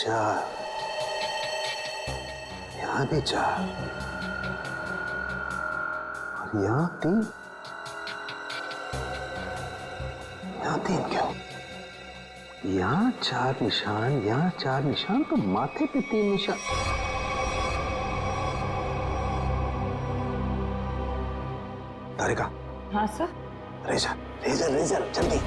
4, यहाँ भी 4 और यहाँ 3, यहाँ 3 क्यों? यहाँ 4 निशान, यहाँ 4 निशान, तो माथे पे 3 निशान। तारिका। हाँ सर। रेजर रेजर रेजर जल्दी।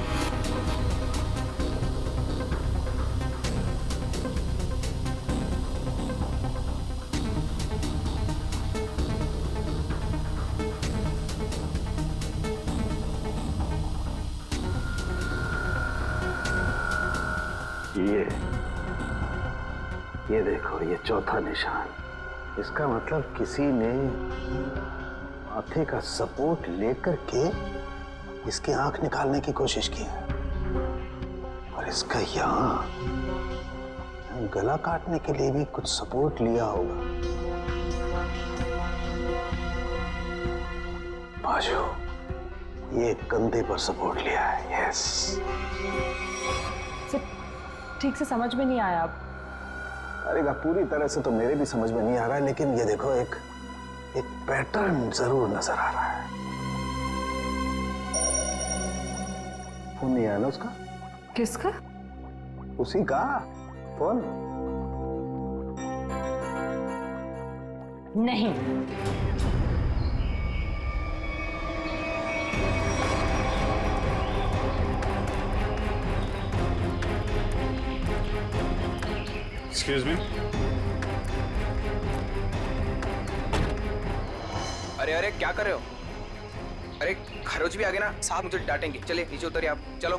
ये देखो, ये चौथा निशान। इसका मतलब किसी ने माथे का सपोर्ट लेकर के इसकी आंख निकालने की कोशिश की है और इसका यहाँ गला काटने के लिए भी कुछ सपोर्ट लिया होगा। बाजू, ये कंधे पर सपोर्ट लिया है। यस सर, ठीक से समझ में नहीं आया। अब अरे पूरी तरह से तो मेरे भी समझ में नहीं आ रहा है, लेकिन ये देखो एक पैटर्न जरूर नजर आ रहा है। फोन नहीं आया ना उसका? किसका? उसी का फोन। नहीं। Excuse me? अरे अरे क्या कर रहे हो? अरे खरोच भी आ गए ना साहब, मुझे डांटेंगे। चलिए नीचे उतरिए आप, चलो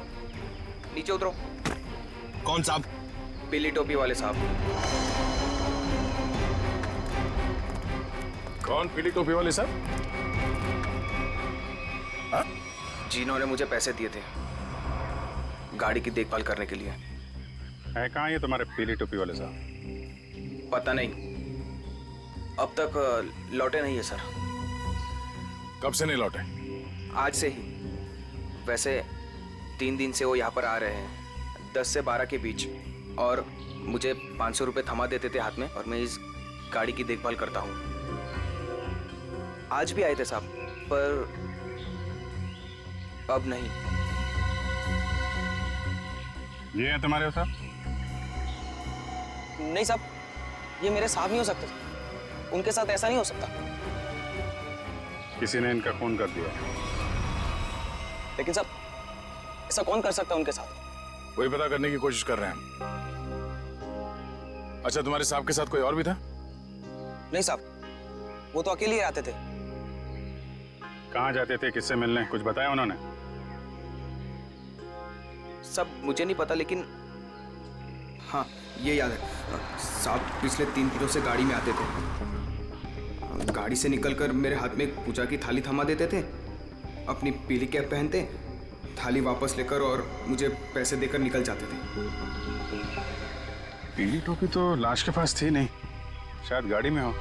नीचे उतरो। कौन साहब? पीली टोपी वाले साहब। कौन पीली टोपी वाले साहब? जिन्होंने मुझे पैसे दिए थे गाड़ी की देखभाल करने के लिए। है कहाँ ये तुम्हारे पीली टोपी वाले साहब? पता नहीं, अब तक लौटे नहीं है सर। कब से नहीं लौटे? आज से ही। वैसे 3 दिन से वो यहाँ पर आ रहे हैं, 10 से 12 के बीच, और मुझे 500 रुपये थमा देते थे हाथ में, और मैं इस गाड़ी की देखभाल करता हूँ। आज भी आए थे साहब, पर अब नहीं। ये है तुम्हारे साहब? नहीं साहब, ये मेरे साहब नहीं हो सकते। उनके साथ ऐसा नहीं हो सकता। किसी ने इनका खून कर दिया। लेकिन साहब, ऐसा कौन कर सकता है उनके साथ? वही पता करने की कोशिश कर रहे हैं। अच्छा, तुम्हारे साहब के साथ कोई और भी था? नहीं साहब, वो तो अकेले ही आते थे। कहाँ जाते थे, किससे मिलने, कुछ बताया उन्होंने? सब मुझे नहीं पता, लेकिन हाँ ये याद है साहब, पिछले 3 दिनों से गाड़ी में आते थे। गाड़ी से निकलकर मेरे हाथ में एक पूजा की थाली थमा देते थे, अपनी पीली कैप पहनते, थाली वापस लेकर और मुझे पैसे देकर निकल जाते थे। पीली टोपी तो लाश के पास थी नहीं, शायद गाड़ी में हो।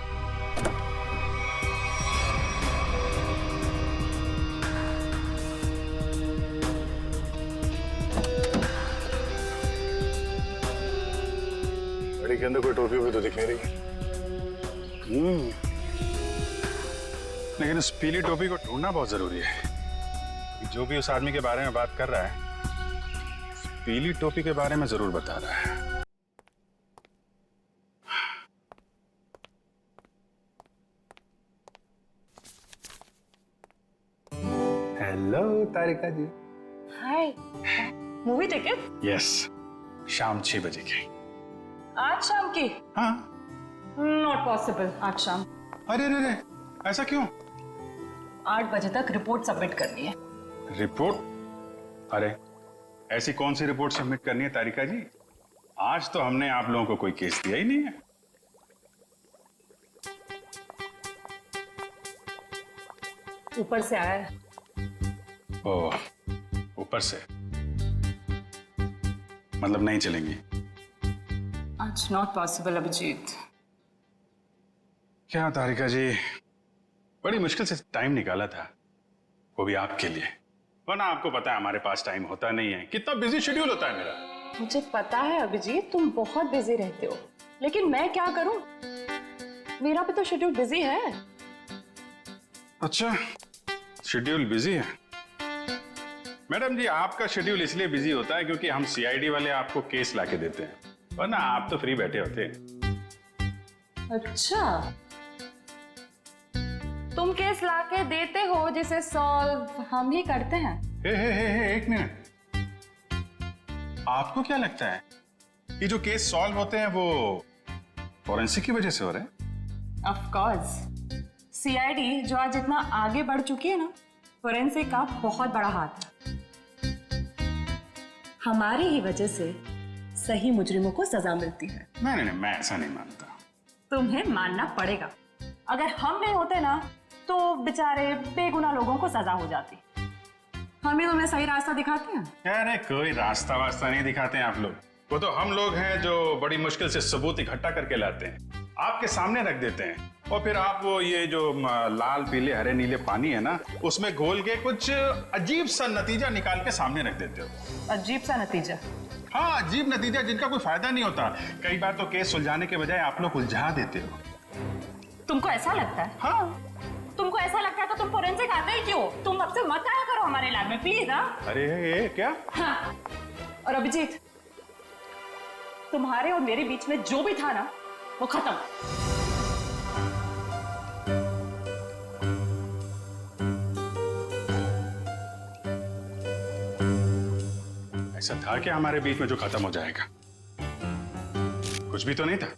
गाड़ी के अंदर कोई टोपी भी तो दिख नहीं रही। लेकिन उस पीली टोपी को ढूंढना बहुत जरूरी है। जो भी उस आदमी के बारे में बात कर रहा है, उस पीली टोपी के बारे में जरूर बता रहा है। हेलो तारिका जी। हाय, मूवी टिकट? यस, शाम 6 बजे की। आज शाम की? हाँ। नॉट पॉसिबल आज शाम। अरे अरे अरे, ऐसा क्यों? 8 बजे तक रिपोर्ट सबमिट करनी है। रिपोर्ट? अरे ऐसी कौन सी रिपोर्ट सबमिट करनी है तारिका जी? आज तो हमने आप लोगों को कोई केस दिया ही नहीं है। ऊपर से आया है। ओह, ऊपर से? मतलब नहीं चलेंगी? आज नॉट पॉसिबल अभिजीत। क्या तारिका जी, बड़ी मुश्किल से टाइम निकाला था, वो भी आपके लिए। वरना आपको पता है हमारे पास टाइम होता नहीं है, कितना बिजी शेड्यूल होता है मेरा। मुझे पता है अभिजीत, तुम बहुत बिजी रहते हो, लेकिन मैं क्या करूं? मेरा भी तो शेड्यूल बिजी है। अच्छा, शेड्यूल बिजी है। मैडम जी, आपका शेड्यूल इसलिए बिजी होता है क्योंकि हम सीआईडी वाले आपको केस लाके देते हैं, वरना आप तो फ्री बैठे होते हैं। अच्छा, तुम केस लाके देते हो जिसे सॉल्व हम ही करते हैं। हे, एक मिनट। आपको क्या लगता है कि जो केस सॉल्व होते हैं वो फॉरेंसिक की वजह से हो रहे हैं? ऑफ कोर्स, सीआईडी जो आज इतना आगे बढ़ चुकी है ना, फोरेंसिक का बहुत बड़ा हाथ है। हमारी ही वजह से सही मुजरिमों को सजा मिलती है। नहीं, मैं ऐसा नहीं मानता। तुम्हें मानना पड़ेगा। अगर हम नहीं होते ना तो बेचारे बेगुनाह लोगों को सजा हो जाती। हम ही तुम्हें सही रास्ता दिखाते हैं। अरे कोई रास्ता वास्ता नहीं दिखाते हैं आप लोग, वो तो हम लोग हैं जो बड़ी मुश्किल से सबूत इकट्ठा करके लाते हैं, आपके सामने रख देते हैं, और फिर आप वो ये जो लाल पीले हरे नीले पानी है ना, उसमें घोल के कुछ अजीब सा नतीजा निकाल के सामने रख देते हो। अजीब सा नतीजा? हाँ, अजीब नतीजा जिनका कोई फायदा नहीं होता। कई बार तो केस सुलझाने के बजाय आप लोग उलझा देते हो। तुमको ऐसा लगता है? हाँ, तुमको ऐसा लगता है तो तुम फोरेंसिक आते ही क्यों? तुम अब से मत आया करो हमारे लैब में प्लीज। हाँ, अरे ये क्या? हाँ। और अभिजीत, तुम्हारे और मेरे बीच में जो भी था ना, वो खत्म। ऐसा था क्या हमारे बीच में जो खत्म हो जाएगा? कुछ भी तो नहीं था।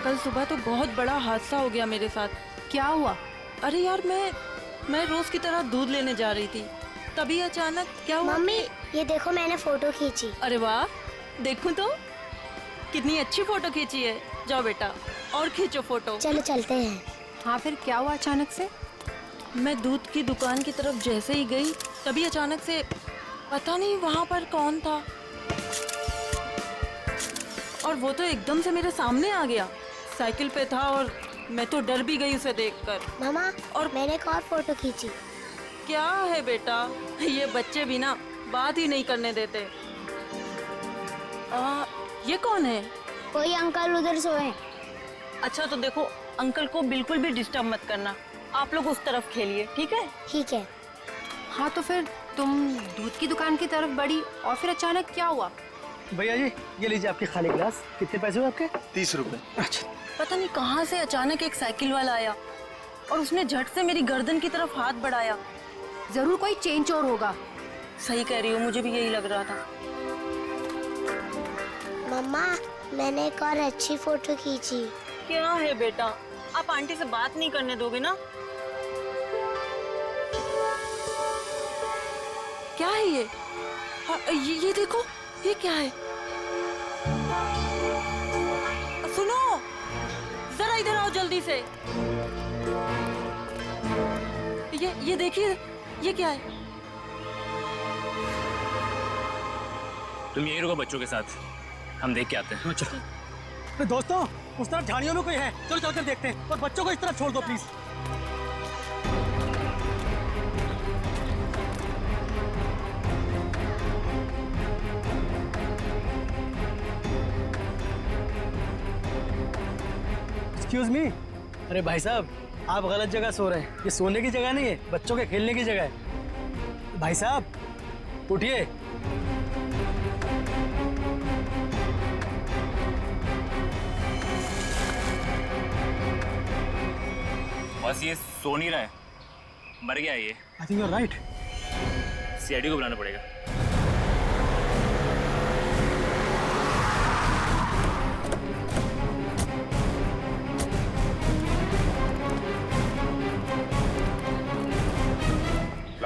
कल सुबह तो बहुत बड़ा हादसा हो गया मेरे साथ। क्या हुआ? अरे यार, मैं रोज की तरह दूध लेने जा रही थी, तभी अचानक क्या हुआ? मम्मी, ये देखो मैंने फोटो खींची। अरे वाह, देखूं तो कितनी अच्छी फोटो खींची है। जाओ बेटा और खींचो फोटो। चलो चलते हैं। हाँ, फिर क्या हुआ अचानक से? मैं दूध की दुकान की तरफ जैसे ही गई, तभी अचानक से पता नहीं वहाँ पर कौन था, और वो तो एकदम से मेरे सामने आ गया। साइकिल पे था और मैं तो डर भी गई उसे देखकर। मामा, और मैंने एक और फोटो खींची। क्या है बेटा, ये बच्चे भी ना बात ही नहीं करने देते। ये कौन है? कोई अंकल उधर सोए। अच्छा तो देखो, अंकल को बिल्कुल भी डिस्टर्ब मत करना, आप लोग उस तरफ खेलिए, ठीक है? ठीक है। हाँ, तो फिर तुम दूध की दुकान की तरफ बढ़ी और फिर अचानक क्या हुआ? भैया जी, ये लीजिए आपकी खाली गिलास। कितने पैसे हुए आपके? 30 रुपए। अच्छा। पता नहीं कहाँ से अचानक एक साइकिल वाला आया और उसने झट से मेरी गर्दन की तरफ हाथ बढ़ाया। जरूर कोई चेन चोर होगा। सही कह रही हो, मुझे भी यही लग रहा था। मम्मा, मैंने एक और अच्छी फोटो खींची। क्या है बेटा, आप आंटी से बात नहीं करने दोगे ना? क्या है ये? हाँ, ये देखो, ये क्या है? सुनो, जरा इधर आओ जल्दी से। ये देखिए, ये क्या है? तुम यही रुको बच्चों के साथ, हम देख के आते हैं। चलो दोस्तों, उस तरफ झाड़ियों में कोई है, चलो चलकर देखते हैं। और बच्चों को इस तरफ छोड़ दो प्लीज। Excuse me. अरे भाई साहब, आप गलत जगह सो रहे हैं। ये सोने की जगह नहीं है, बच्चों के खेलने की जगह है। भाई साहब उठिए। बस ये सो नहीं रहा है, मर गया है ये। I think you are right. CID को बुलाना पड़ेगा।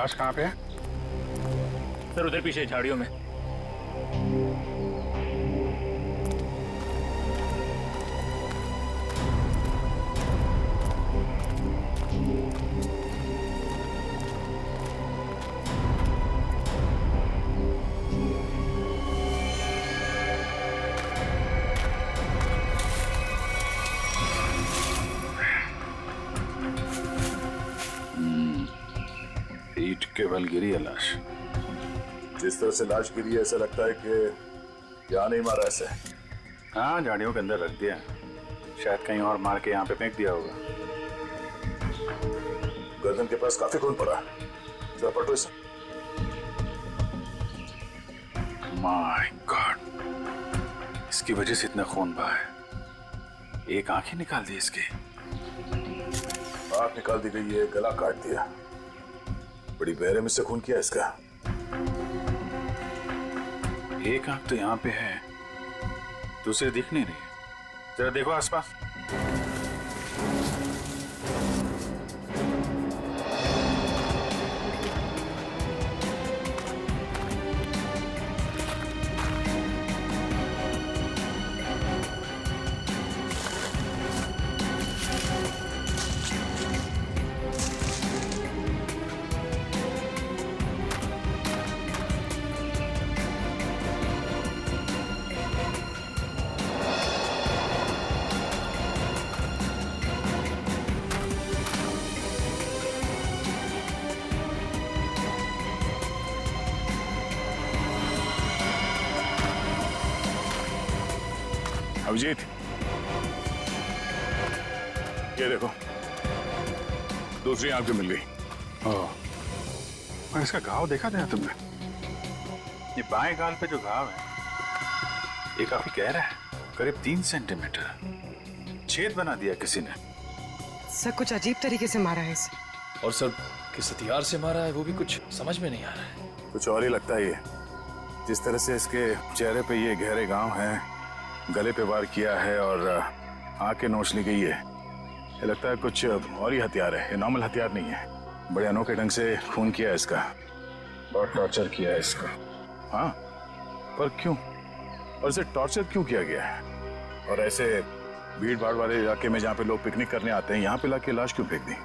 लाश कहाँ पे है? सर उधर पीछे झाड़ियों में। ईंट के बल गिरी है लाश। जिस तरह से लाश गिरी है ऐसा लगता है कि यहाँ नहीं मारा ऐसे। हाँ, झाड़ियों के अंदर रख दिया, शायद कहीं और मार के यहाँ पे फेंक दिया होगा। गर्दन के पास काफी खून पड़ा, जरा पलटो इसे। माय गॉड, इसकी वजह से इतना खून बहा है। एक आंख ही निकाल दी इसकी। आंख निकाल दी गई है, गला काट दिया। बड़ी बेरहमी से खून किया इसका। एक आंख तो यहाँ पे है, दूसरी दिख नहीं रही। जरा देखो आसपास। अभिजीत, ये देखो, दूसरी आंख भी मिल गई। और इसका घाव देखा था तुमने? ये बाएं गाल पे जो घाव है ये काफी गहरा है, करीब 3 सेंटीमीटर। छेद बना दिया किसी ने। सर कुछ अजीब तरीके से मारा है इसे। और सर किस हथियार से मारा है वो भी कुछ समझ में नहीं आ रहा है। कुछ और ही लगता है ये। जिस तरह से इसके चेहरे पे ये गहरे घाव हैं, गले पे वार किया है और आंखें नोच ली गई है, ये लगता है कुछ और ही हथियार है। ये नॉर्मल हथियार नहीं है। बड़े अनोखे ढंग से खून किया है इसका, बहुत टॉर्चर किया है इसका। हाँ, पर क्यों? और इसे टॉर्चर क्यों किया गया है? और ऐसे भीड़ भाड़ वाले इलाके में जहाँ पे लोग पिकनिक करने आते हैं, यहाँ पे लाके लाश क्यों फेंक दी?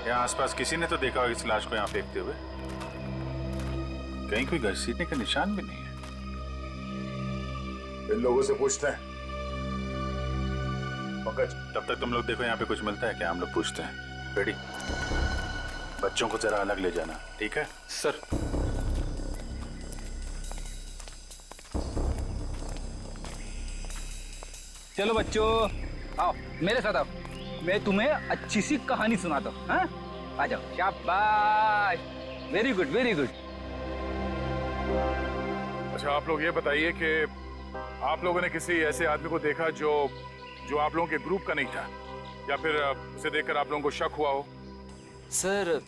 यहाँ आसपास किसी ने तो देखा होगा इस लाश को यहाँ फेंकते हुए। कहीं कोई घसीटने का निशान भी नहीं है। इन लोगों से पूछते हैं। तब तक तुम लोग देखो यहाँ पे कुछ मिलता है क्या, हम लोग पूछते हैं। रेडी? बच्चों को जरा अलग ले जाना, ठीक है? सर चलो बच्चों, आओ मेरे साथ आओ, मैं तुम्हें अच्छी सी कहानी सुनाता हूँ। हाँ, आ जाओ। शाबाश, वेरी गुड वेरी गुड। अच्छा, आप लोग ये बताइए कि आप लोगों ने किसी ऐसे आदमी को देखा जो आप लोगों के ग्रुप का नहीं था, या फिर उसे देखकर आप लोगों को शक हुआ हो? सर,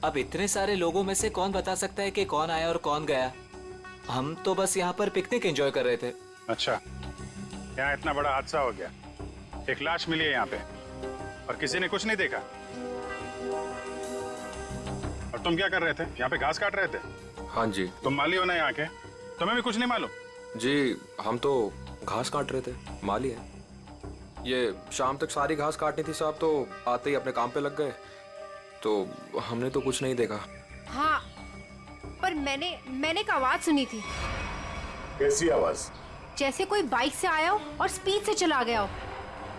अब इतने सारे लोगों में से कौन बता सकता है कि कौन आया और कौन गया? हम तो बस यहाँ पर पिकनिक एंजॉय कर रहे थे। अच्छा, यहाँ इतना बड़ा हादसा हो गया, एक लाश मिली है यहाँ पे और किसी ने कुछ नहीं देखा। और तुम क्या कर रहे थे? यहाँ पे घास काट रहे थे? हाँ जी। तुम माली हो ना यहाँ के, तुम्हें भी कुछ नहीं मालूम? जी, हम तो घास काट रहे थे, माली है। ये शाम तक सारी घास काटनी थी साहब, तो आते ही अपने काम पे लग गए, तो हमने तो कुछ नहीं देखा। हाँ, पर मैंने एक आवाज सुनी थी। कैसी आवाज? जैसे कोई बाइक से आया हो और स्पीड से चला गया हो,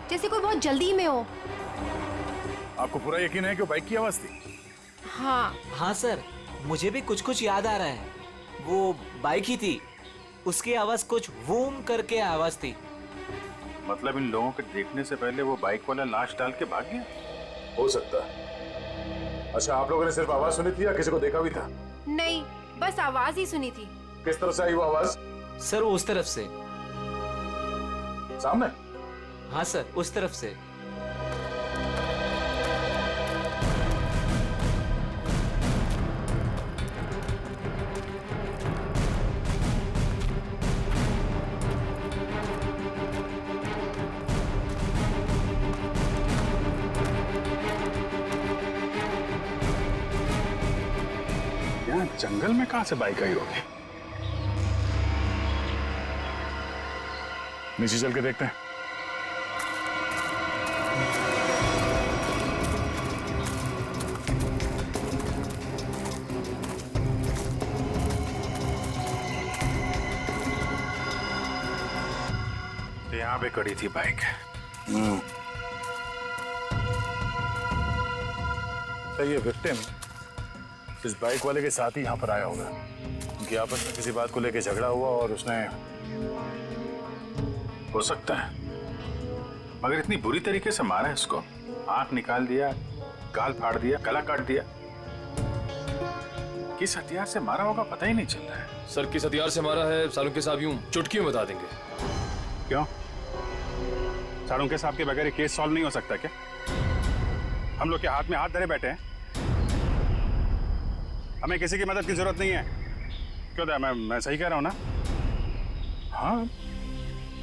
जैसे कोई बहुत जल्दी में हो। आपको पूरा यकीन है कि वो बाइक की आवाज थी? हाँ सर, मुझे भी कुछ कुछ याद आ रहा है। वो बाइक ही थी, उसकी आवाज कुछ वूम करके आवाज थी। मतलब इन लोगों के देखने से पहले वो बाइक वाला लाश डाल के भाग गया? हो सकता है। अच्छा, आप लोगों ने सिर्फ आवाज सुनी थी या किसी को देखा भी था? नहीं, बस आवाज ही सुनी थी। किस तरफ से आई वो आवाज? सर, वो उस तरफ से। सामने? हाँ सर, उस तरफ से। जंगल में कहां से बाइक आई होगी? नीचे चल के देखते हैं। तो यहां पे खड़ी थी बाइक। तो ये विक्टिम इस बाइक वाले के साथ ही यहाँ पर आया होगा। उनकी आपस में किसी बात को लेकर झगड़ा हुआ और उसने, हो सकता है, मगर इतनी बुरी तरीके से मारा है इसको, आंख निकाल दिया, गाल फाड़ दिया, गला काट दिया। किस हथियार से मारा होगा पता ही नहीं चल रहा है। सर किस हथियार से मारा है सालुंके साहब यूं चुटकी में बता देंगे। क्यों? सालुंके साहब के बगैर ये केस सॉल्व नहीं हो सकता क्या? हम लोग के हाथ में हाथ धरे बैठे हैं, हमें किसी की मदद की जरूरत नहीं है। क्यों था, मैं सही कह रहा हूं ना? हाँ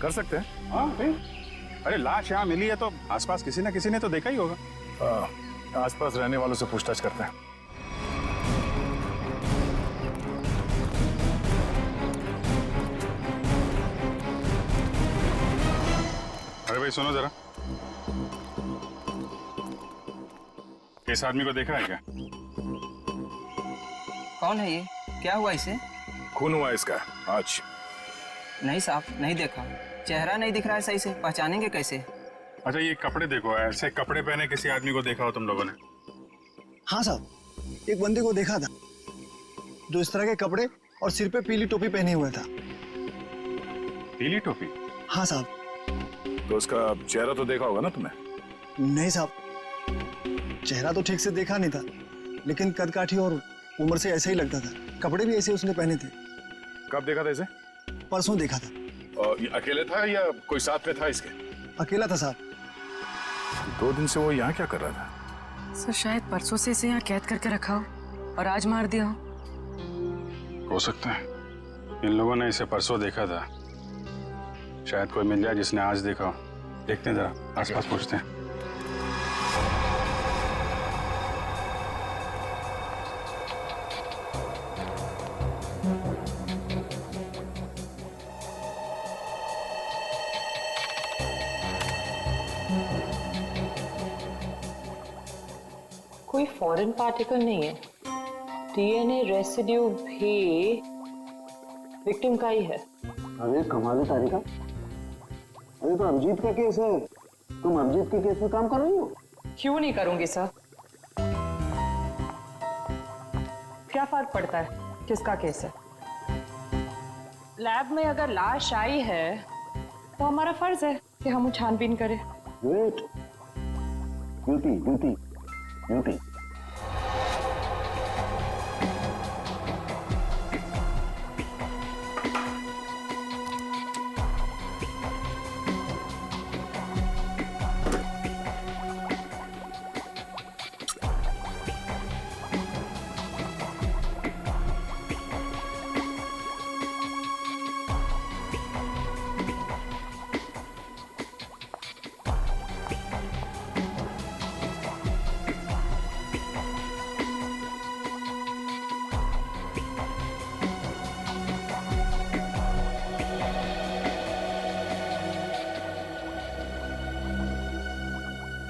कर सकते हैं। हाँ भाई, अरे लाश यहाँ मिली है तो आसपास किसी ना किसी ने तो देखा ही होगा। आसपास रहने वालों से पूछताछ करते हैं। अरे भाई सुनो जरा, इस आदमी को देखा है क्या? कौन है ये? क्या हुआ इसे? खून हुआ इसका आज। नहीं साहब, नहीं देखा। चेहरा नहीं दिख रहा है सही से, पहचानेंगे कैसे? अच्छा ये कपड़े देखो, ऐसे कपड़े पहने किसी आदमी को देखा हो तुम लोगों ने? हाँ साहब, एक बंदे को देखा था जो इस तरह के कपड़े और सिर पे पीली टोपी पहने हुआ था। पीली टोपी? हाँ साहब। तो उसका चेहरा तो देखा होगा ना तुमने? नहीं साहब, चेहरा तो ठीक से देखा नहीं था, लेकिन कदकाठी और उम्र से ऐसा ही लगता था। कपड़े भी ऐसे उसने पहने थे। कब देखा था इसे? परसों देखा था। और ये अकेले था या कोई साथ में था इसके? अकेला था साहब। 2 दिन से वो यहाँ क्या कर रहा था? सर शायद परसों से इसे यहाँ कैद करके रखा हो और आज मार दिया हो सकता है इन लोगों ने इसे परसों देखा था। शायद कोई मिल जाए जिसने आज देखा हो। देखते हैं जरा, आसपास पूछते हैं। कोई फॉरेन पार्टिकल नहीं है। डीएनए रेसिड्यू भी विक्टिम का ही है। अरे कमाल है तारिका, अरे तो अभिजीत का केस है, तुम अभिजीत के केस में काम कर रही हो? क्यों नहीं करूंगी सर? क्या फर्क पड़ता है किसका केस है? लैब में अगर लाश आई है तो हमारा फर्ज है कि हम छानबीन करें। Wait, duty duty duty.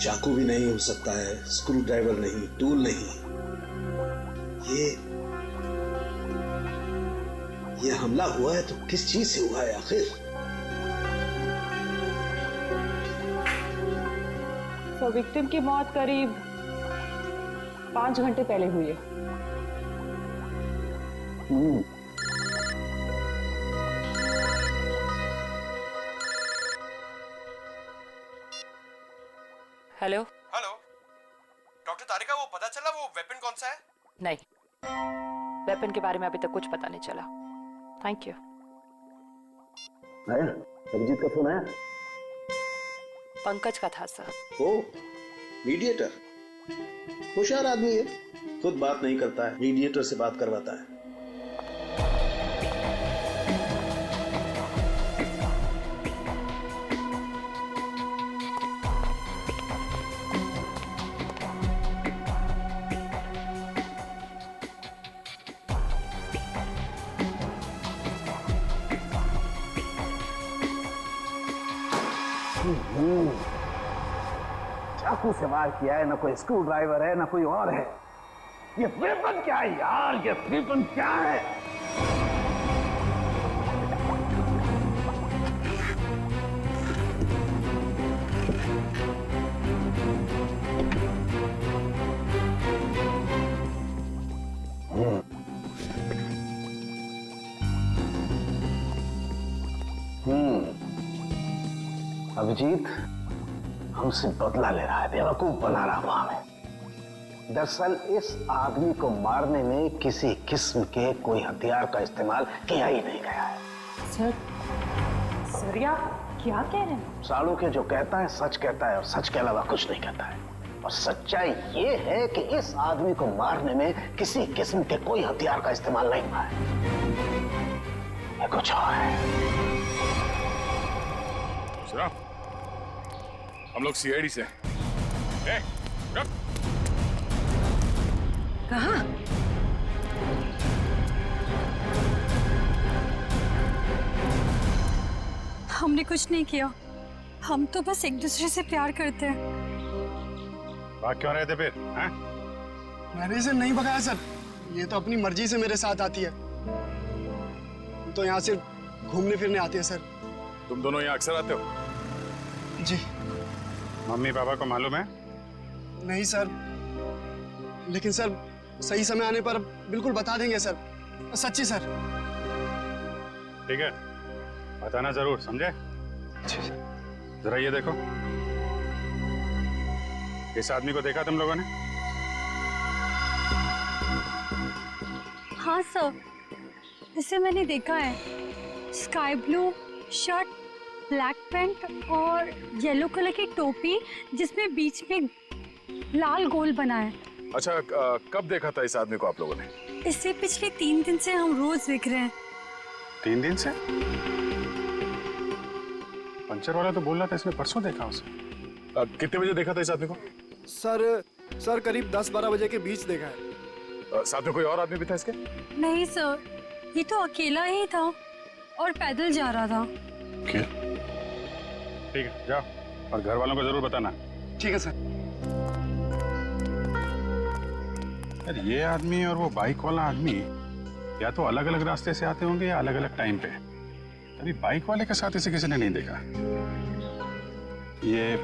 चाकू भी नहीं हो सकता है, स्क्रू ड्राइवर नहीं, टूल नहीं। ये हमला हुआ है तो किस चीज से हुआ है आखिर? तो विक्टिम की मौत करीब 5 घंटे पहले हुई है। हेलो हेलो डॉक्टर तारिका, वो पता चला वो वेपन कौन सा है? नहीं, वेपन के बारे में अभी तक कुछ पता नहीं चला। Thank you. आया अभिजीत का फोन आया? पंकज का था सर। ओ मीडिएटर, होशियार आदमी है, खुद बात नहीं करता है, मीडिएटर से बात करवाता है। चाकू से वार किया है, ना कोई स्क्रू ड्राइवर है, ना कोई और है। ये वेपन क्या है यार? ये वेपन क्या है? अभिजीत हमसे बदला ले रहा है, बेवकूफ बना रहा हुआ हमें। दरअसल इस आदमी को मारने में किसी किस्म के कोई हथियार का इस्तेमाल किया ही नहीं गया है। सर आप क्या कह रहे हैं? सालू के जो कहता है सच कहता है और सच के अलावा कुछ नहीं कहता है। और सच्चाई ये है कि इस आदमी को मारने में किसी किस्म के कोई हथियार का इस्तेमाल नहीं हुआ है। ये कुछ और है। सुना, हम लोग सीआईडी से। कहाँ? हमने कुछ नहीं किया, हम तो बस एक दूसरे से प्यार करते हैं। भाग क्यों रहे थे फिर? हैं? मैंने इसे नहीं भगाया सर, ये तो अपनी मर्जी से मेरे साथ आती है। तो यहाँ सिर्फ घूमने फिरने आती है सर। तुम दोनों यहाँ अक्सर आते हो? जी। मम्मी पापा को मालूम है? नहीं सर, लेकिन सर सही समय आने पर बिल्कुल बता देंगे सर, सच्ची सर। ठीक है, बताना जरूर, समझे? जरा ये देखो, इस आदमी को देखा तुम लोगों ने? हाँ सर, इसे मैंने देखा है। Sky blue shirt, black pant और येलो कलर की टोपी जिसमें बीच में लाल गोल बना है। अच्छा, कब देखा था इस आदमी को आप लोगों ने? इससे पिछले 3 दिन से हम रोज देख रहे हैं। 3 दिन से? पंचर वाला तो बोल रहा था इसने परसों देखा उसे। कितने बजे देखा था इस आदमी को? सर करीब 10-12 बजे के बीच देखा है। साथ में कोई और आदमी भी था इसके? नहीं सर, ये तो अकेला ही था और पैदल जा रहा था। ठीक है, जाओ और घर वालों को जरूर बताना। ठीक है सर। यार ये आदमी और वो बाइक वाला आदमी या तो अलग अलग रास्ते से आते होंगे या अलग अलग टाइम पे। अभी बाइक वाले के साथ इसे किसी ने नहीं देखा। ये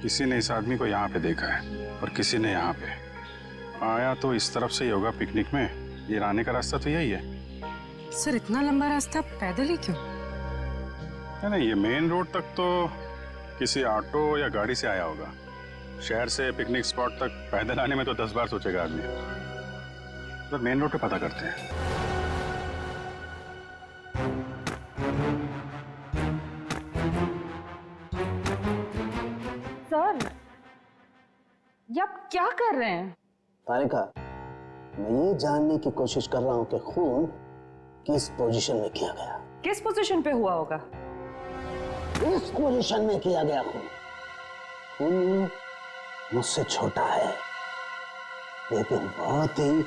किसी ने इस आदमी को यहाँ पे देखा है और किसी ने यहाँ पे। आया तो इस तरफ से ही होगा पिकनिक में। ये आने का रास्ता तो यही है। सर इतना लंबा रास्ता पैदल ही क्यों? नहीं, ये मेन रोड तक तो किसी ऑटो या गाड़ी से आया होगा। शहर से पिकनिक स्पॉट तक पैदल आने में तो 10 बार सोचेगा आदमी। तो मेन रोड पे पता करते हैं। सर, ये आप क्या कर रहे हैं? तारिका, मैं ये जानने की कोशिश कर रहा हूं कि खून किस पोजीशन में किया गया। किस पोजीशन पे हुआ होगा? इस पोजीशन में किया गया खून। खून मुझसे छोटा है लेकिन बहुत ही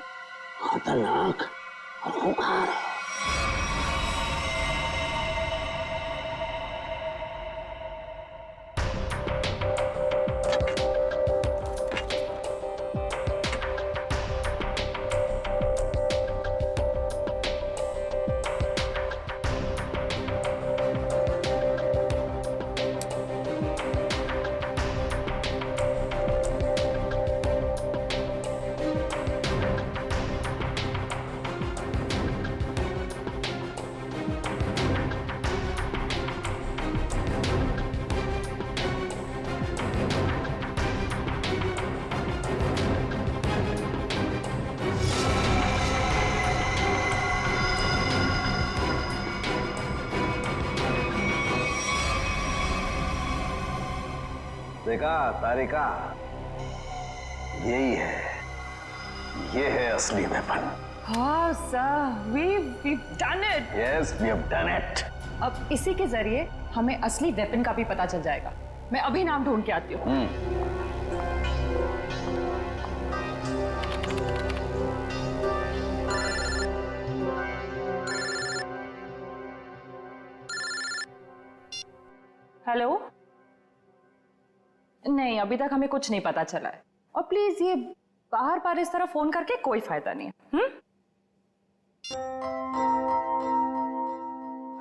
खतरनाक और खूंखार है। देखा तारिका, यही है, ये है असली वेपन। हाँ sir, we've done it. Yes, we have done it. अब इसी के जरिए हमें असली वेपन का भी पता चल जाएगा। मैं अभी नाम ढूंढ के आती हूँ। हेलो। नहीं, अभी तक हमें कुछ नहीं पता चला है। और प्लीज ये बार बार इस तरह फोन करके कोई फायदा नहीं है।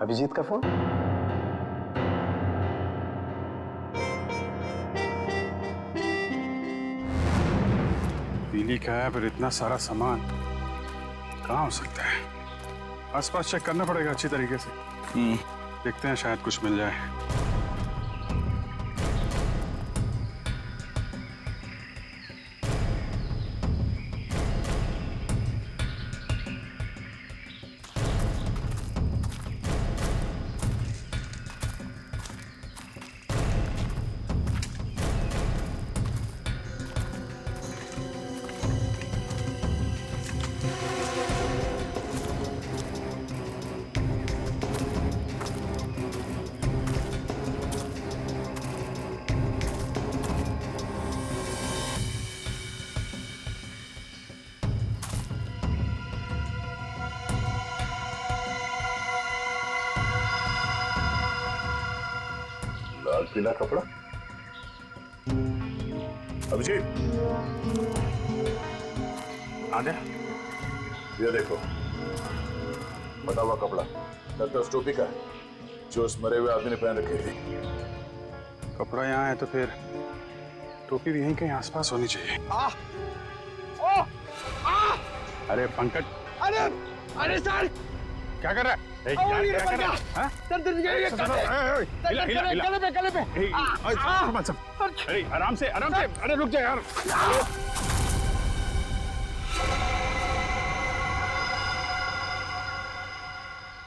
अभिजीत का फोन? पीली का है, पर इतना सारा सामान कहाँ हो सकता है? आसपास चेक करना पड़ेगा अच्छी तरीके से। देखते हैं, शायद कुछ मिल जाए। लाल पीला कपड़ा। अभिजीत, आजा। ये देखो, बटा हुआ कपड़ा लगता है उस टोपी का है जो उस मरे हुए आदमी ने पहन रखी थी। कपड़ा यहाँ है तो फिर टोपी भी यहीं कहीं आसपास होनी चाहिए। अरे पंकज, अरे सर, क्या कर रहा है? क्या कर रहा है? हाँ? गले पे। अरे आराम से, अरे रुक जा यार।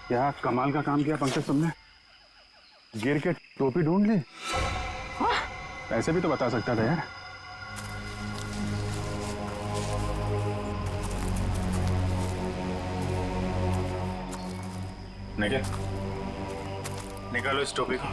क्या कमाल का काम किया पंकज तुमने, गिर के टोपी ढूंढ ली। ऐसे भी तो बता सकता था यार। निकालो इस टोपी को।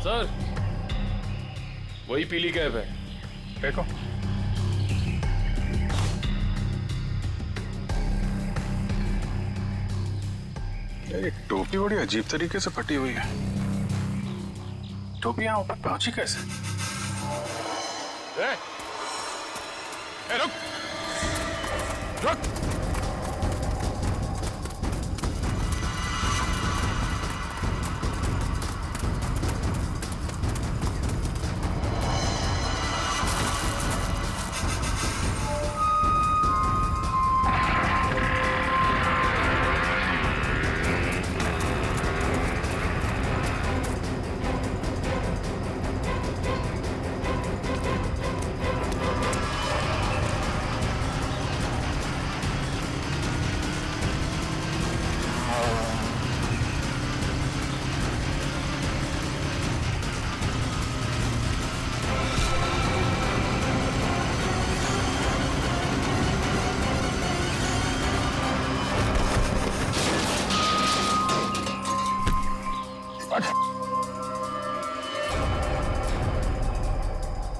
सर, वही पीली कैप है। देखो, ये टोपी बड़ी अजीब तरीके से फटी हुई है। टोपी यहाँ ऊपर पहुंची कैसे? रुक रुक।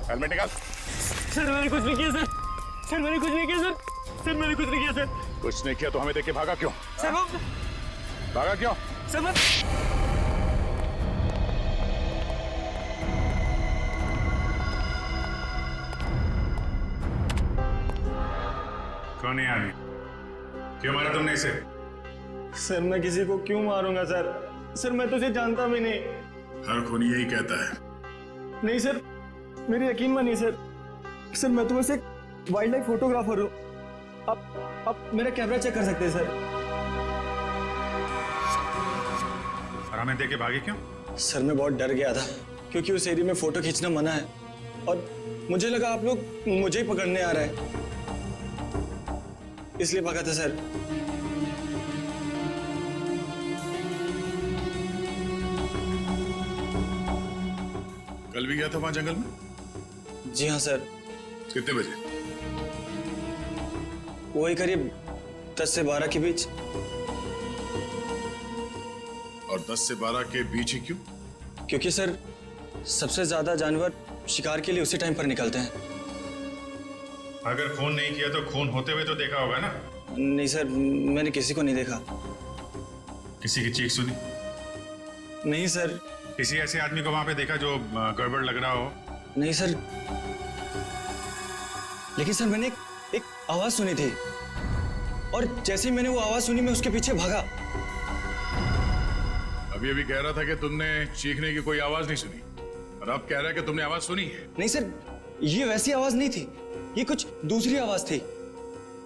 हेलमेट निकाल। सर मैंने कुछ नहीं किया सर। सर मैंने कुछ नहीं किया सर। सर मैंने कुछ नहीं किया सर। कुछ नहीं किया तो हमें देख के भागा क्यों? सर वो भागा क्यों? सर मैं कौन है आदमी? क्यों मारा तुमने इसे? सर मैं किसी को क्यों मारूंगा सर? सर मैं तो उसे जानता भी नहीं। हर खूनी यही कहता है। नहीं सर, मेरी यकीन मानिए सर। सर मैं तो बस एक वाइल्ड लाइफ फोटोग्राफर हूँ। आप मेरा कैमरा चेक कर सकते हैं सर। और हमें देख के भागे क्यों? सर मैं बहुत डर गया था क्योंकि उस एरिया में फोटो खींचना मना है और मुझे लगा आप लोग मुझे ही पकड़ने आ रहे हैं, इसलिए भागा था सर। कल भी गया था वहां जंगल में? जी हाँ सर। कितने बजे? वही करीब 10 से 12 के बीच। और 10 से 12 के बीच ही क्यों? क्योंकि सर सबसे ज्यादा जानवर शिकार के लिए उसी टाइम पर निकलते हैं। अगर खून नहीं किया तो खून होते हुए तो देखा होगा ना? नहीं सर, मैंने किसी को नहीं देखा। किसी की चीख सुनी? नहीं सर। किसी ऐसे आदमी को वहां पे देखा जो गड़बड़ लग रहा हो? नहीं सर, लेकिन सर मैंने एक आवाज सुनी थी और जैसे ही मैंने वो आवाज सुनी मैं उसके पीछे भागा। अभी अभी कह रहा था कि तुमने चीखने की कोई आवाज नहीं सुनी और अब कह रहा है कि तुमने आवाज सुनी है। नहीं सर, ये वैसी आवाज नहीं थी, ये कुछ दूसरी आवाज थी।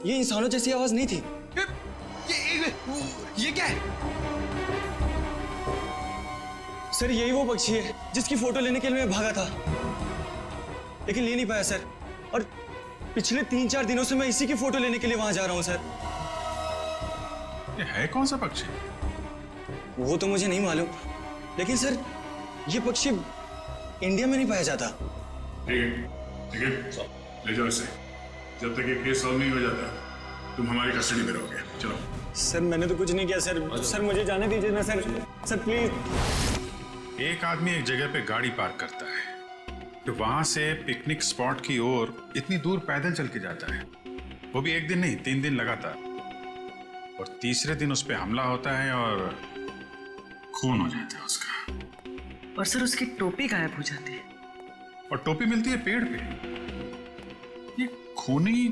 ये इंसानों जैसी आवाज नहीं थी। ये क्या है? सर यही वो पक्षी है जिसकी फोटो लेने के लिए मैं भागा था, लेकिन ले नहीं पाया सर। और पिछले 3-4 दिनों से मैं इसी की फोटो लेने के लिए वहां जा रहा हूं सर। ये है कौन सा पक्षी? वो तो मुझे नहीं मालूम, लेकिन सर ये पक्षी इंडिया में नहीं पाया जाता। ठीक है, ले जाओ इसे। जब तक ये केस सॉल्व नहीं हो जाता तुम हमारी कस्टडी में रहोगे। चलो। सर मैंने तो कुछ नहीं किया सर। सर मुझे जाने दीजिए ना सर। Sir please. एक आदमी एक जगह पे गाड़ी पार्क करता है तो वहां से पिकनिक स्पॉट की ओर इतनी दूर पैदल चल के जाता है, वो भी एक दिन नहीं 3 दिन लगातार, और तीसरे दिन उस पर हमला होता है और खून हो जाता है उसका। और सर उसकी टोपी गायब हो जाती है। और टोपी मिलती है पेड़ पे। ये खूनी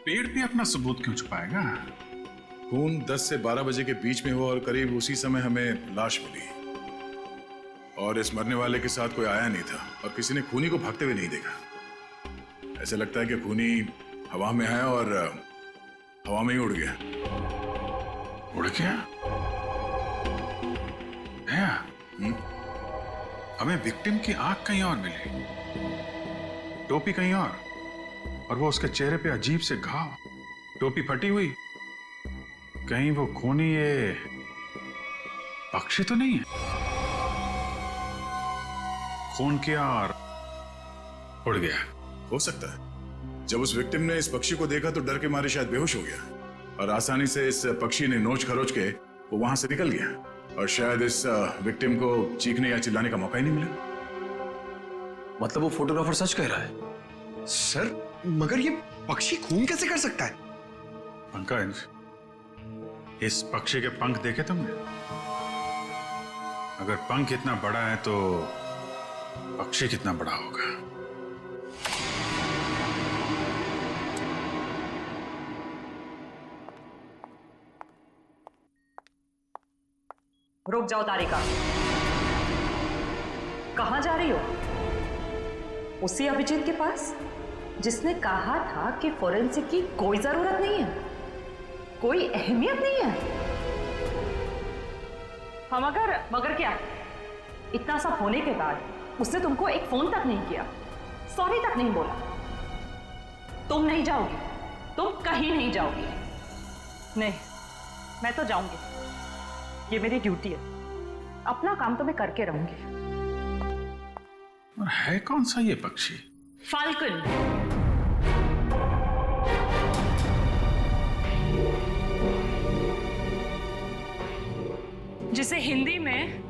पेड़ पे अपना सबूत क्यों छुपाएगा? खून 10 से 12 बजे के बीच में हुआ और करीब उसी समय हमें लाश मिली और इस मरने वाले के साथ कोई आया नहीं था और किसी ने खूनी को भागते हुए नहीं देखा। ऐसे लगता है कि खूनी हवा में आया और हवा में ही उड़ गया। उड़ गया? हमें विक्टिम की आंख कहीं और मिली, टोपी कहीं और वो उसके चेहरे पे अजीब से घाव, टोपी फटी हुई। कहीं वो खूनी ये पक्षी तो नहीं है? खून किया और उड़ गया। हो सकता है जब उस विक्टिम ने इस पक्षी को देखा तो डर के मारे शायद बेहोश हो गया और आसानी से इस पक्षी ने नोच खरोच के वो वहां से निकल गया और शायद इस विक्टिम को चीखने या चिल्लाने का मौका ही नहीं मिला। मतलब वो फोटोग्राफर सच कह रहा है? सर मगर ये पक्षी खून कैसे कर सकता है? पंकज, इस पक्षी के पंख देखे तुमने? अगर पंख इतना बड़ा है तो पक्षी कितना बड़ा होगा? रुक जाओ तारिका, कहां जा रही हो? उसी अभिजीत के पास जिसने कहा था कि फोरेंसिक की कोई जरूरत नहीं है, कोई अहमियत नहीं है। हम मगर क्या, इतना सब होने के बाद उसने तुमको एक फोन तक नहीं किया, सॉरी तक नहीं बोला। तुम नहीं जाओगी, तुम कहीं नहीं जाओगी। नहीं, मैं तो जाऊंगी, ये मेरी ड्यूटी है, अपना काम तो मैं करके रहूंगी। और है कौन सा ये पक्षी? फाल्कन। जिसे हिंदी में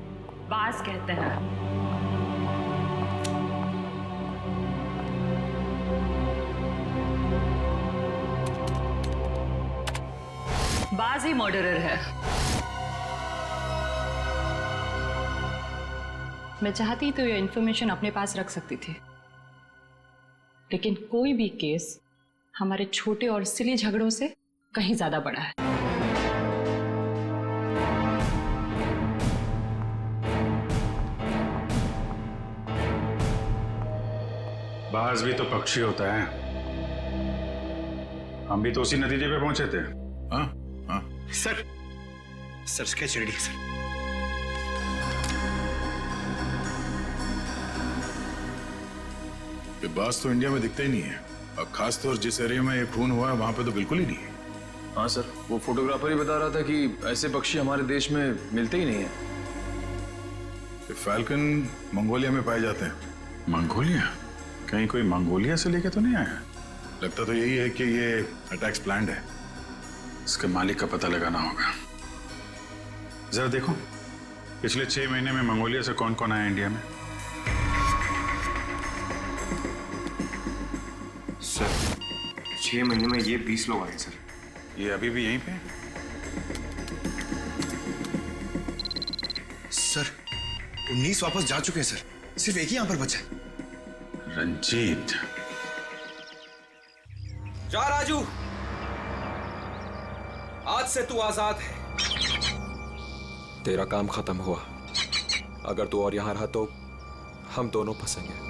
बाज कहते हैं। बाज ही मर्डरर है। मैं चाहती तो ये इंफॉर्मेशन अपने पास रख सकती थी, लेकिन कोई भी केस हमारे छोटे और सिली झगड़ों से कहीं ज्यादा बड़ा है। बाज भी तो पक्षी होता है। हम भी तो उसी नतीजे पे पहुंचे थे। हाँ हाँ सर स्केच रेडी है सर। ये बाज तो इंडिया में दिखता ही नहीं है, और खासतौर जिस एरिया में ये खून हुआ है वहां पे तो बिल्कुल ही नहीं है। हाँ सर, वो फोटोग्राफर ही बता रहा था कि ऐसे पक्षी हमारे देश में मिलते ही नहीं है। फैल्कन मंगोलिया में पाए जाते हैं। मंगोलिया? कहीं कोई मंगोलिया से लेके तो नहीं आया? लगता तो यही है कि ये अटैक्स प्लान्ड है। इसके मालिक का पता लगाना होगा। जरा देखो पिछले 6 महीने में मंगोलिया से कौन कौन आया इंडिया में। सर 6 महीने में ये 20 लोग आए सर। ये अभी भी यहीं पे? सर 19 वापस जा चुके हैं सर, सिर्फ एक ही यहां पर बचा है। रंजीत। जा राजू, आज से तू आजाद है। तेरा काम खत्म हुआ। अगर तू और यहां रहा तो हम दोनों फंसेंगे।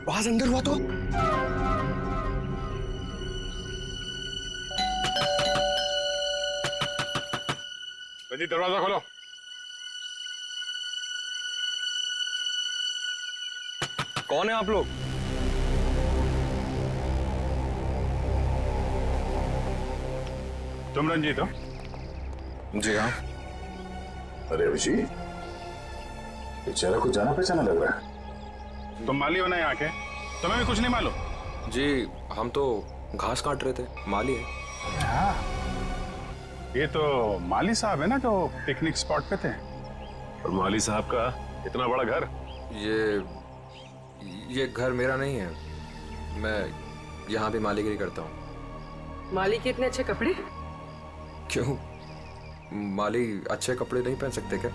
आवाज अंदर हुआ तो रंजीत दरवाजा खोलो। कौन है आप लोग? तुम रंजीत हो? जी हाँ। अरे अभिजीत, बेचारा कुछ जाना पहचाना लग रहा है। तुम माली हो ना यहाँ के? तुम्हें भी कुछ नहीं मालूम? जी हम तो घास काट रहे थे, माली है। हाँ, ये तो माली साहब है ना जो पिकनिक स्पॉट पे थे। और माली साहब का इतना बड़ा घर? ये घर मेरा नहीं है, मैं यहाँ भी मालीगिरी करता हूँ। माली के इतने अच्छे कपड़े? क्यों, माली अच्छे कपड़े नहीं पहन सकते क्या?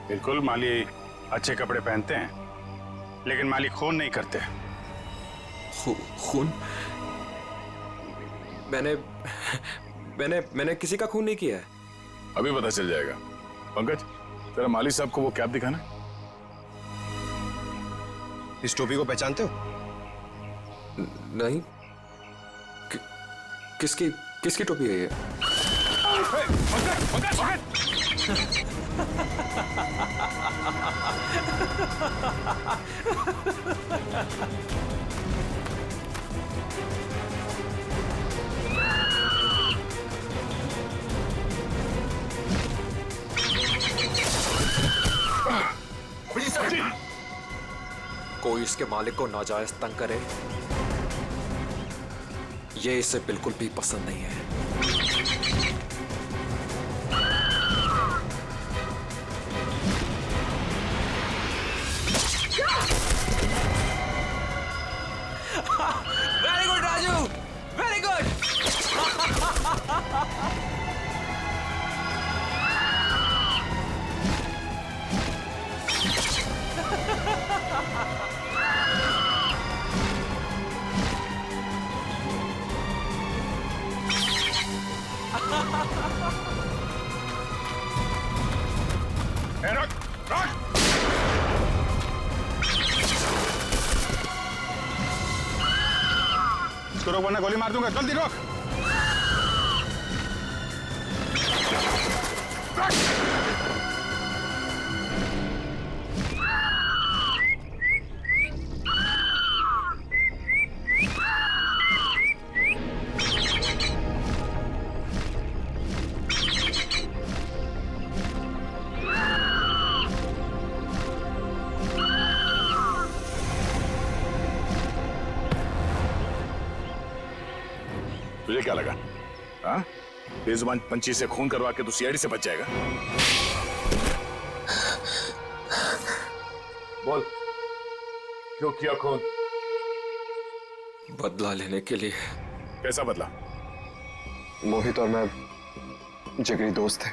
बिल्कुल, माली अच्छे कपड़े पहनते हैं, लेकिन माली खून नहीं करते। खून? मैंने किसी का खून नहीं किया है। अभी पता चल जाएगा। पंकज, तेरा माली साहब को वो कैप दिखाना। इस टोपी को पहचानते हो? नहीं। किसकी टोपी है ये? कोई इसके मालिक को नाजायज तंग करे, ये इसे बिल्कुल भी पसंद नहीं है। Very good Raju, very good. रुक, रुक। इसको रोक वरना गोली मार दूंगा। जल्दी रोक। तुझे क्या लगा? हाँ, बेजुबान पंछी से खून करवा के तू सीआईडी से बच जाएगा? बोल, क्यों किया खून? बदला लेने के लिए। कैसा बदला? मोहित और मैं जिगरी दोस्त थे,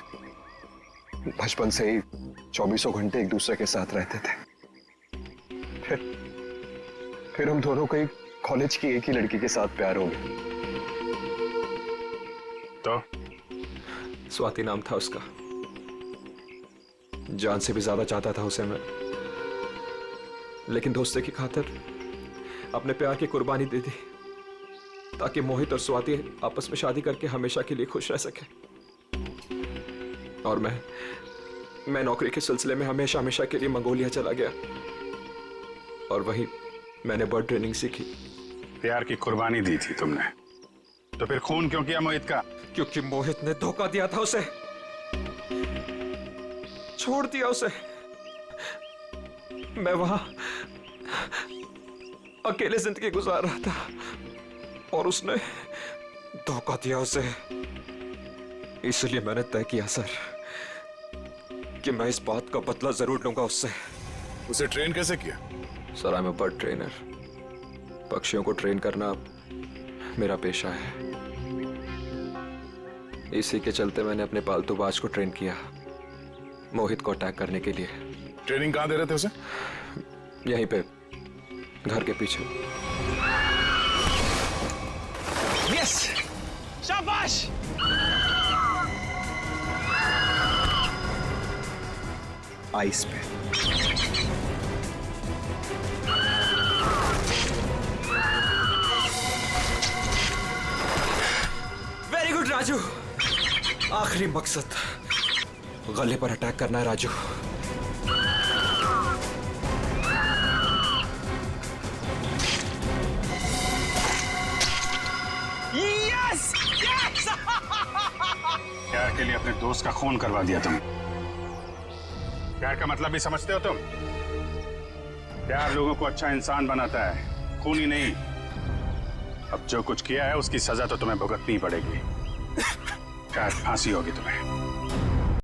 बचपन से ही 24 घंटे एक दूसरे के साथ रहते थे। फिर फिर हम दोनों को एक कॉलेज की एक ही लड़की के साथ प्यार हो गया। तो स्वाति नाम था उसका। जान से भी ज्यादा चाहता था उसे मैं, लेकिन दोस्ती की खातिर अपने प्यार की कुर्बानी दे दी ताकि मोहित और स्वाति आपस में शादी करके हमेशा के लिए खुश रह सके। और मैं नौकरी के सिलसिले में हमेशा हमेशा के लिए मंगोलिया चला गया और वहीं मैंने बर्ड ट्रेनिंग सीखी। प्यार की कुर्बानी दी थी तुमने, तो फिर खून क्यों किया मोहित का? क्योंकि मोहित ने धोखा दिया था उसे, छोड़ दिया उसे। मैं वहां अकेले जिंदगी गुजार रहा था और उसने धोखा दिया उसे। इसलिए मैंने तय किया सर कि मैं इस बात का बदला जरूर लूंगा उससे। उसे ट्रेन कैसे किया? Sir I am a bird trainer. पक्षियों को ट्रेन करना मेरा पेशा है। इसी के चलते मैंने अपने पालतू बाज को ट्रेन किया मोहित को अटैक करने के लिए। ट्रेनिंग कहाँ दे रहे थे उसे? यहीं पे घर के पीछे। यस, शाबाश। आइस पे। Very good Raju. आखिरी मकसद गले पर अटैक करना है राजू। Yes, yes. प्यार के लिए अपने दोस्त का खून करवा दिया तुम। प्यार का मतलब भी समझते हो तुम? प्यार लोगों को अच्छा इंसान बनाता है, खून ही नहीं। अब जो कुछ किया है उसकी सजा तो तुम्हें भुगतनी पड़ेगी। शायद फांसी होगी तुम्हें।